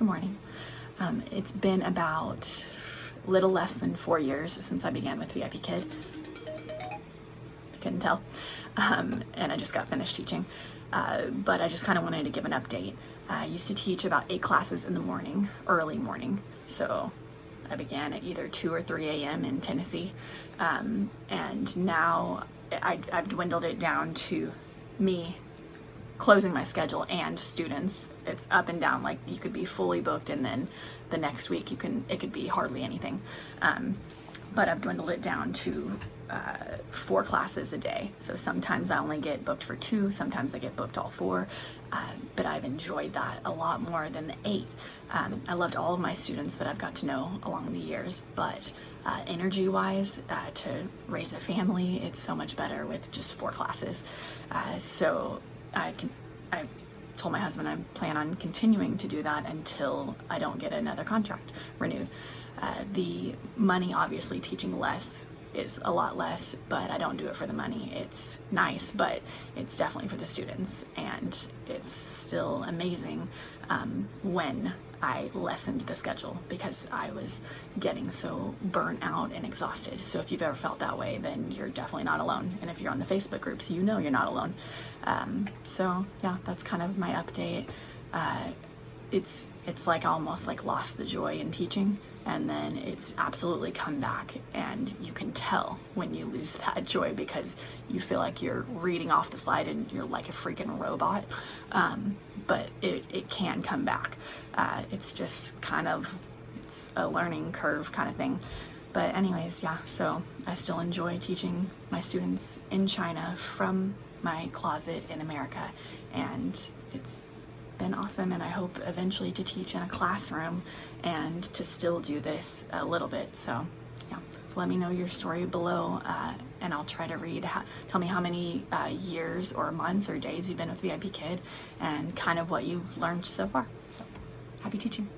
Good morning. It's been about a little less than 4 years since I began with VIPKid. You couldn't tell. And I just got finished teaching. But I just kind of wanted to give an update. I used to teach about 8 classes in the morning, early morning. So I began at either 2 or 3 a.m. in Tennessee. And now I've dwindled it down to me closing my schedule and students. It's up and down, like you could be fully booked and then the next week it could be hardly anything. But I've dwindled it down to 4 classes a day. So sometimes I only get booked for 2, sometimes I get booked all 4, but I've enjoyed that a lot more than the 8. I loved all of my students that I've got to know along the years, but energy-wise, to raise a family, it's so much better with just 4 classes. So I told my husband I plan on continuing to do that until I don't get another contract renewed. The money, obviously, teaching less is a lot less, but I don't do it for the money. It's nice, but it's definitely for the students, and it's still amazing when I lessened the schedule because I was getting so burnt out and exhausted. So if you've ever felt that way, then you're definitely not alone. And if you're on the Facebook groups, you know you're not alone. So yeah, that's kind of my update. It's like I almost like lost the joy in teaching, and then it's absolutely come back, and you can tell when you lose that joy because you feel like you're reading off the slide and you're like a freaking robot. But it can come back. It's just kind of, it's a learning curve kind of thing. But anyways, yeah, so I still enjoy teaching my students in China from my closet in America, and it's been awesome, and I hope eventually to teach in a classroom and to still do this a little bit. So yeah, so let me know your story below, and I'll try to read. Tell me how many years or months or days you've been with VIPKid and kind of what you've learned so far. So happy teaching.